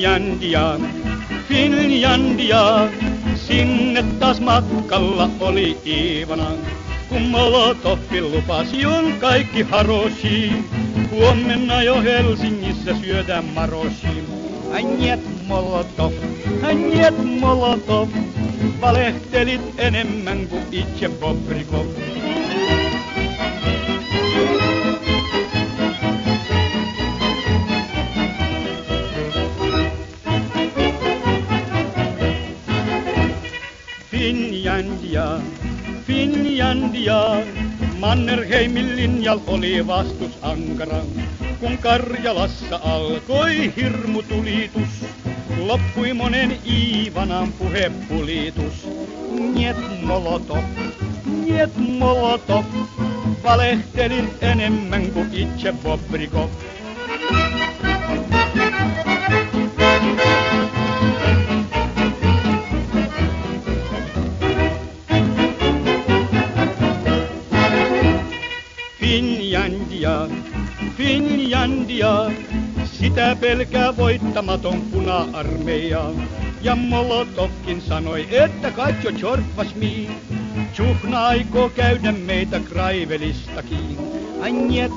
Finlandia, Finlandia, sinne taas matkalla oli Iivana. Kun Molotovi lupasi on kaikki haroshi, huomenna jo Helsingissä syödään maroshi. Njet Molotov, valehtelit enemmän kuin itse Bobrikov. Finlandia, Finlandia, Mannerheimin linjalla oli vastus ankara. Kun Karjalassa alkoi hirmutulitus, loppui monen Iivanan puhepulitus. Njet Molotov, valehtelit enemmän kuin itse Bobrikov. Finlandia, Finlandia, sitä pelkää voittamaton puna-armeija. Ja Molotovkin sanoi, että kaikki jorvas mii. Tjuhna aikoo käydä meitä Kraivelistakin. Njet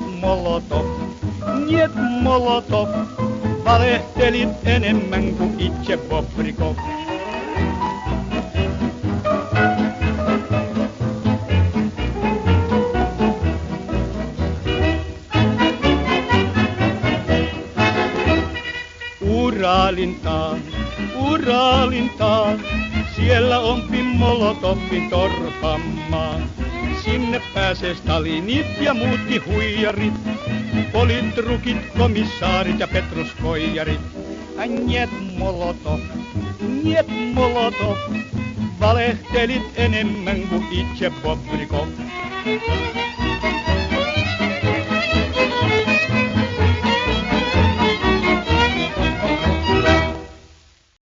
Molotov, valehtelit enemmän kuin itse Bobrikov. Uralintaan, siellä on Molotovin torpammaa. Sinne pääsee Stalinit ja muutkin huijarit, politrukit, komissaarit ja petruskoijarit. Njet Molotov, valehtelit enemmän kuin itse Bobrikov.